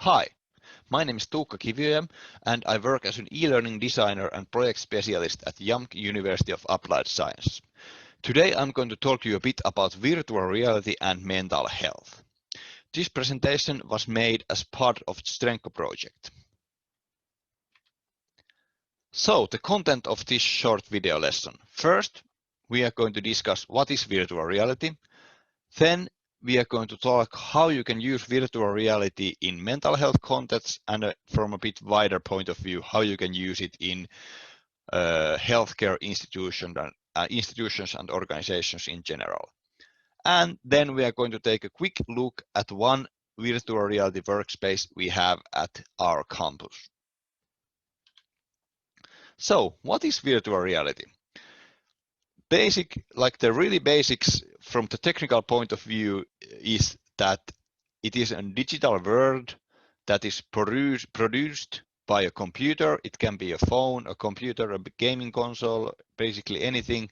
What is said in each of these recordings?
Hi, my name is Tuukka Kiviem and I work as an e-learning designer and project specialist at YAMK University of Applied Science. Today I'm going to talk to you a bit about virtual reality and mental health. This presentation was made as part of the Strenco project. So, the content of this short video lesson. First, we are going to discuss what is virtual reality. Then we are going to talk how you can use virtual reality in mental health contexts and from a bit wider point of view, how you can use it in healthcare institutions and organizations in general. And then we are going to take a quick look at one virtual reality workspace we have at our campus. So, what is virtual reality? The really basics from the technical point of view is that it is a digital world that is produced by a computer. It can be a phone, a computer, a gaming console, basically anything.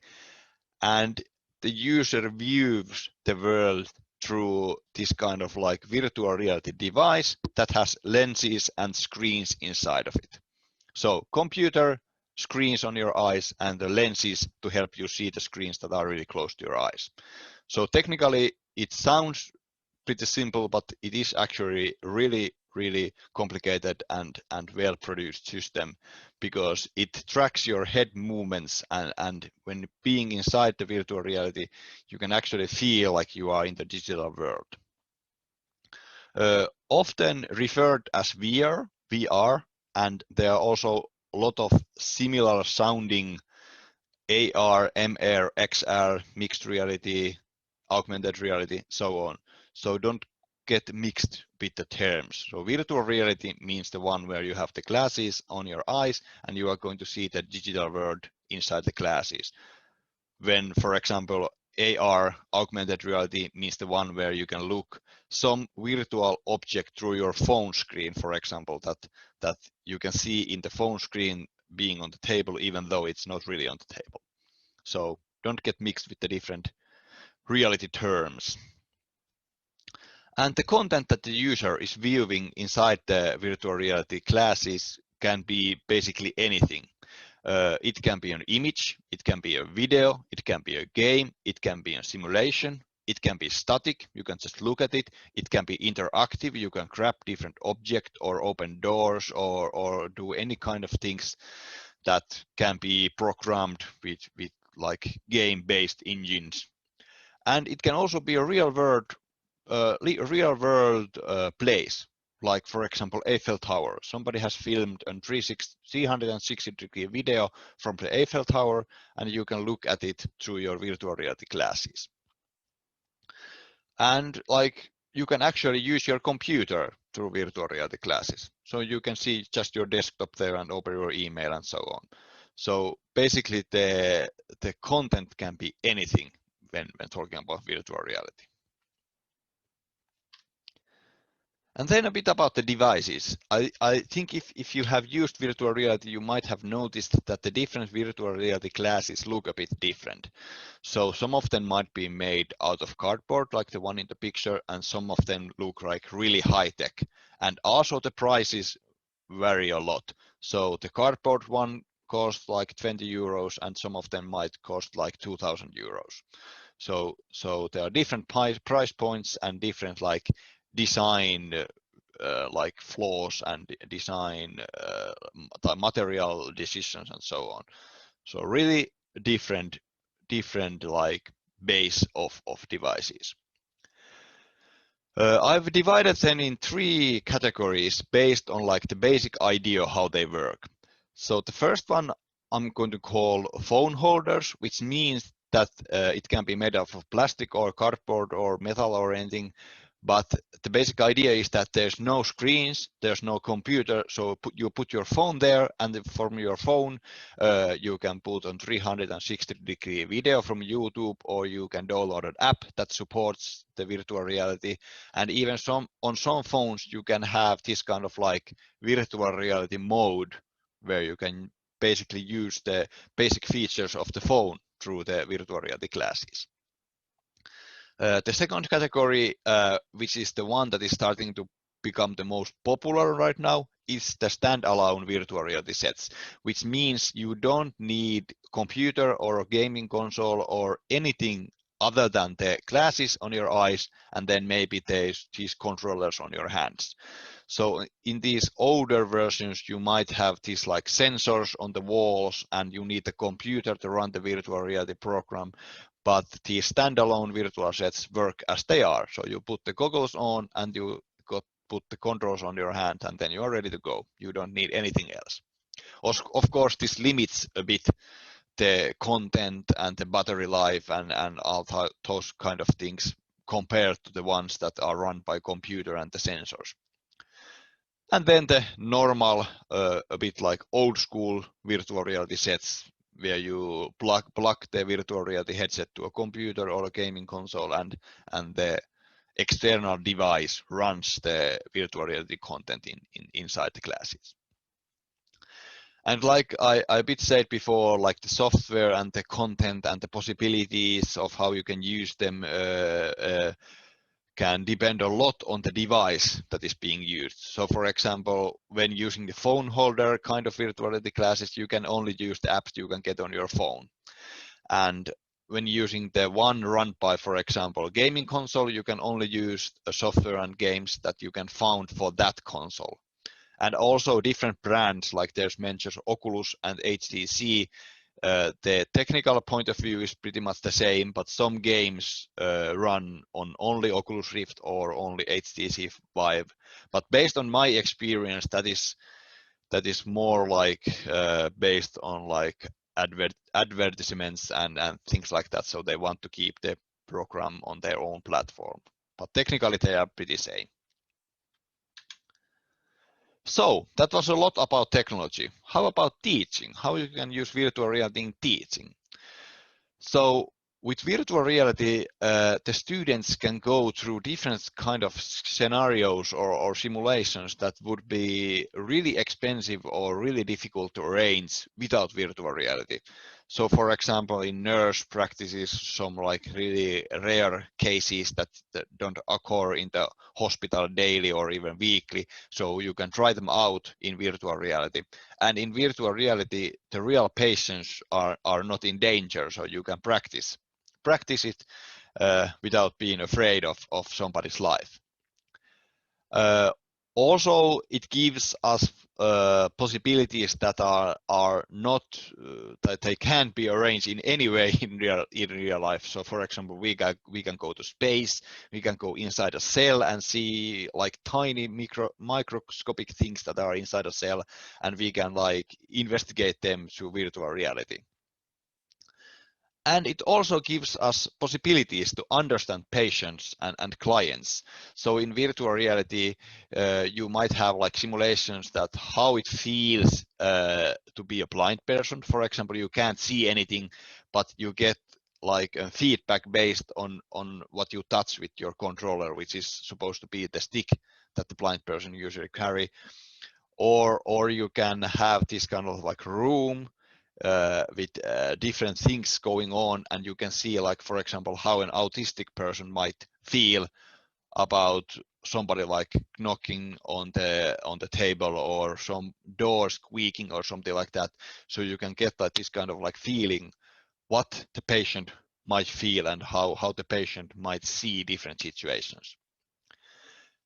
And the user views the world through this kind of like virtual reality device that has lenses and screens inside of it. So computer, screens on your eyes, and the lenses to help you see the screens that are really close to your eyes. So technically, it sounds pretty simple, but it is actually really complicated and well-produced system because it tracks your head movements and when being inside the virtual reality, you can actually feel like you are in the digital world. Often referred as VR, and there are also a lot of similar sounding AR, MR, XR, mixed reality, augmented reality, so on. So don't get mixed with the terms. So virtual reality means the one where you have the glasses on your eyes and you are going to see the digital world inside the glasses. When, for example, AR, augmented reality, means the one where you can look some virtual object through your phone screen, for example, that you can see in the phone screen being on the table, even though it's not really on the table. So don't get mixed with the different reality terms. And the content that the user is viewing inside the virtual reality classes can be basically anything. It can be an image, it can be a video, it can be a game, it can be a simulation, it can be static, you can just look at it, it can be interactive, you can grab different objects or open doors or do any kind of things that can be programmed with like game-based engines. And it can also be a real world place, like for example Eiffel Tower. Somebody has filmed a 360-degree video from the Eiffel Tower and you can look at it through your virtual reality glasses. And like you can actually use your computer through virtual reality classes. So you can see just your desktop there and open your email and so on. So basically the content can be anything when talking about virtual reality. And then a bit about the devices. I think if you have used virtual reality, you might have noticed that the different virtual reality classes look a bit different. So some of them might be made out of cardboard, like the one in the picture, and some of them look like really high tech. And also the prices vary a lot. So the cardboard one costs like 20 euros and some of them might cost like 2,000 euros. So there are different price points and different like design like flaws and design material decisions and so on. So really different like base of devices. I've divided them in 3 categories based on like the basic idea how they work. So the first one I'm going to call phone holders, which means that it can be made of plastic or cardboard or metal or anything. But the basic idea is that there's no screens, there's no computer, so you put your phone there, and from your phone you can put on 360-degree video from YouTube, or you can download an app that supports the virtual reality. And even on some phones you can have this kind of like virtual reality mode where you can basically use the basic features of the phone through the virtual reality glasses. The second category, which is the one that is starting to become the most popular right now is the standalone virtual reality sets, which means you don't need computer or a gaming console or anything other than the glasses on your eyes and then maybe these controllers on your hands. So in these older versions, you might have these like sensors on the walls and you need a computer to run the virtual reality program. But the standalone virtual sets work as they are. So you put the goggles on and you put the controls on your hand and then you are ready to go. You don't need anything else. Of course, this limits a bit the content and the battery life and all those kind of things compared to the ones that are run by computer and the sensors. And then the normal, a bit like old school virtual reality sets where you plug the virtual reality headset to a computer or a gaming console and the external device runs the virtual reality content inside the glasses. And like I a bit said before, like the software and the content and the possibilities of how you can use them can depend a lot on the device that is being used. So for example, when using the phone holder kind of virtual reality glasses, you can only use the apps you can get on your phone. And when using the one run by, for example, gaming console, you can only use the software and games that you can find for that console. And also different brands, like there's mentions Oculus and HTC, the technical point of view is pretty much the same, but some games run on only Oculus Rift or only HTC Vive. But based on my experience, that is more like based on like advertisements and things like that. So they want to keep the program on their own platform. But technically, they are pretty same. So that was a lot about technology. How about teaching? How you can use virtual reality in teaching? So with virtual reality, the students can go through different kind of scenarios or simulations that would be really expensive or really difficult to arrange without virtual reality. So for example, in nurse practices, some like really rare cases that don't occur in the hospital daily or even weekly. So you can try them out in virtual reality. And in virtual reality, the real patients are not in danger, so you can practice it without being afraid of somebody's life. Also, it gives us possibilities that are not that they can't be arranged in any way in real life. So, for example, we can go to space, we can go inside a cell and see like tiny microscopic things that are inside a cell, and we can like investigate them through virtual reality. And it also gives us possibilities to understand patients and clients. So in virtual reality, you might have like simulations that how it feels to be a blind person. For example, you can't see anything, but you get like a feedback based on what you touch with your controller, which is supposed to be the stick that the blind person usually carry. Or you can have this kind of like room with different things going on, and you can see, like for example, how an autistic person might feel about somebody like knocking on the table or some door squeaking or something like that. So you can get like this kind of like feeling what the patient might feel and how the patient might see different situations.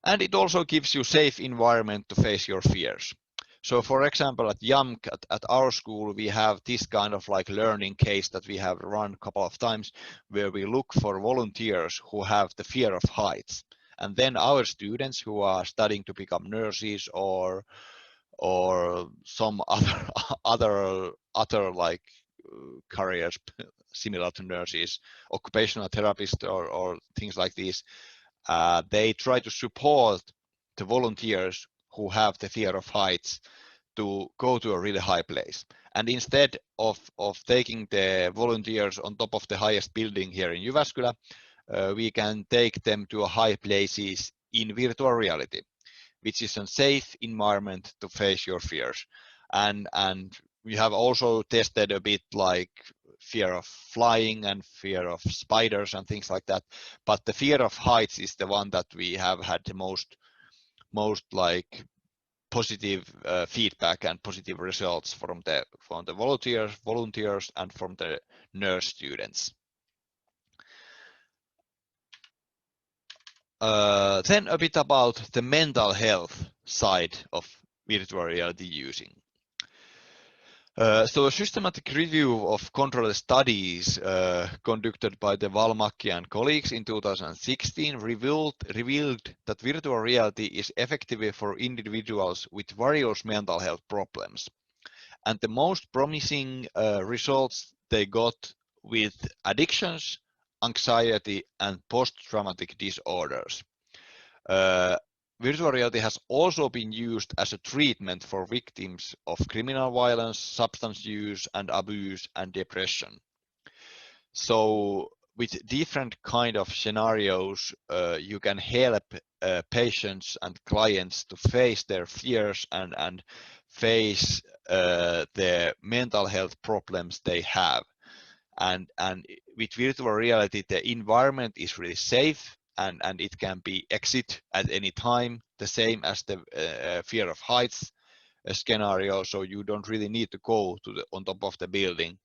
And it also gives you safe environment to face your fears. So for example, at YAMK, at our school, we have this kind of like learning case that we have run a couple of times where we look for volunteers who have the fear of heights. And then our students who are studying to become nurses or some other like careers similar to nurses, occupational therapists or things like this, they try to support the volunteers who have the fear of heights to go to a really high place. And instead of taking the volunteers on top of the highest building here in Jyväskylä, we can take them to high places in virtual reality, which is a safe environment to face your fears. And we have also tested a bit like fear of flying and fear of spiders and things like that. But the fear of heights is the one that we have had the most most like positive feedback and positive results from the volunteers and from the nurse students. Then a bit about the mental health side of virtual reality using. So a systematic review of controlled studies conducted by the Valmaki and colleagues in 2016 revealed that virtual reality is effective for individuals with various mental health problems. And the most promising results they got with addictions, anxiety, and post-traumatic disorders. Virtual reality has also been used as a treatment for victims of criminal violence, substance use and abuse, and depression. So with different kind of scenarios, you can help patients and clients to face their fears and face the mental health problems they have. And with virtual reality, the environment is really safe, and it can be exit at any time, the same as the fear of heights scenario. So you don't really need to go to on top of the building.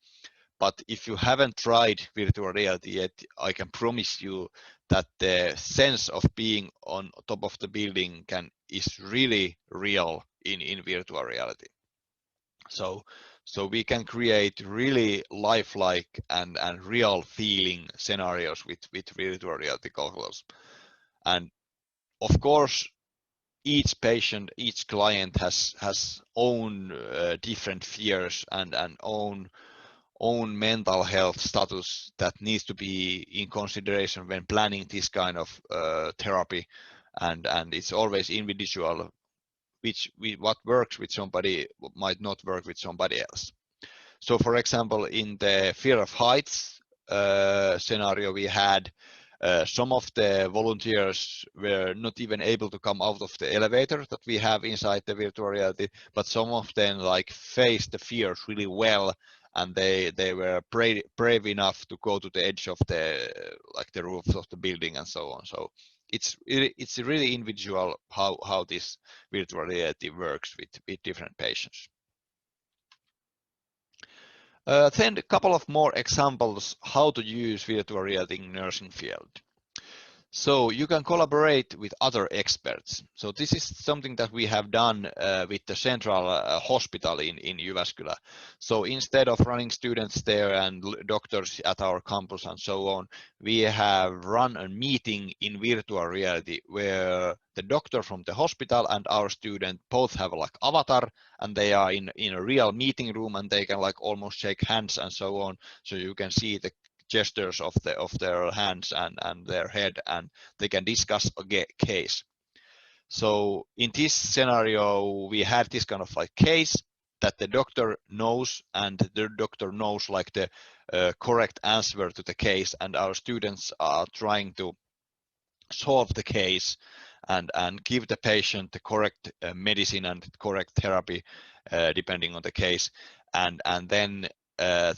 But if you haven't tried virtual reality yet, I can promise you that the sense of being on top of the building is really real in virtual reality. So we can create really lifelike and real feeling scenarios with virtual reality goggles. And of course, each patient, each client has own different fears and own mental health status that needs to be in consideration when planning this kind of therapy. And it's always individual, what works with somebody might not work with somebody else. So for example, in the fear of heights scenario we had, some of the volunteers were not even able to come out of the elevator that we have inside the virtual reality, but some of them like faced the fears really well, and they were brave enough to go to the edge of the roofs of the building and so on. So it's really individual how this virtual reality works with different patients. Then a couple of more examples how to use virtual reality in nursing field. So you can collaborate with other experts. So this is something that we have done with the central hospital in Jyväskylä. So instead of running students there and doctors at our campus and so on, we have run a meeting in virtual reality where the doctor from the hospital and our student both have like avatar, and they are in a real meeting room, and they can like almost shake hands and so on. So you can see the gestures of their hands and their head, and they can discuss a case. So in this scenario, we had this kind of like case that the doctor knows, and the doctor knows like the correct answer to the case, and our students are trying to solve the case and give the patient the correct medicine and correct therapy depending on the case, and then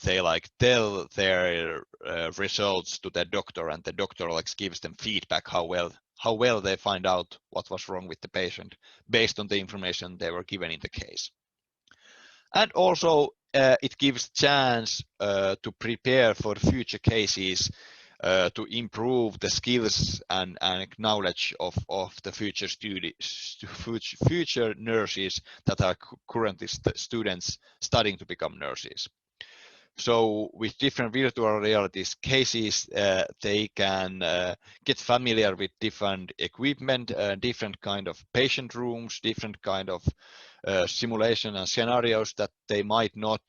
they like tell their results to the doctor, and the doctor like gives them feedback how well they find out what was wrong with the patient based on the information they were given in the case. And also it gives chance to prepare for future cases, to improve the skills and knowledge of the future future nurses that are currently students studying to become nurses. So with different virtual realities cases, they can get familiar with different equipment, different kind of patient rooms, different kind of simulation and scenarios that they might not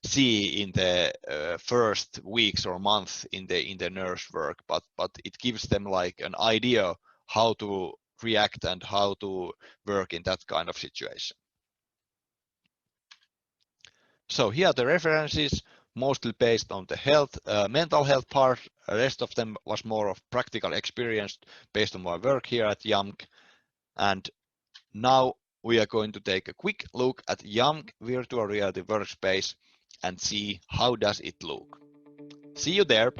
see in the first weeks or months in the nurse work, but it gives them like an idea how to react and how to work in that kind of situation. So here are the references, mostly based on the mental health part. The rest of them was more of practical experience based on my work here at YAMK. And now we are going to take a quick look at YAMK virtual reality workspace and see how does it look. See you there.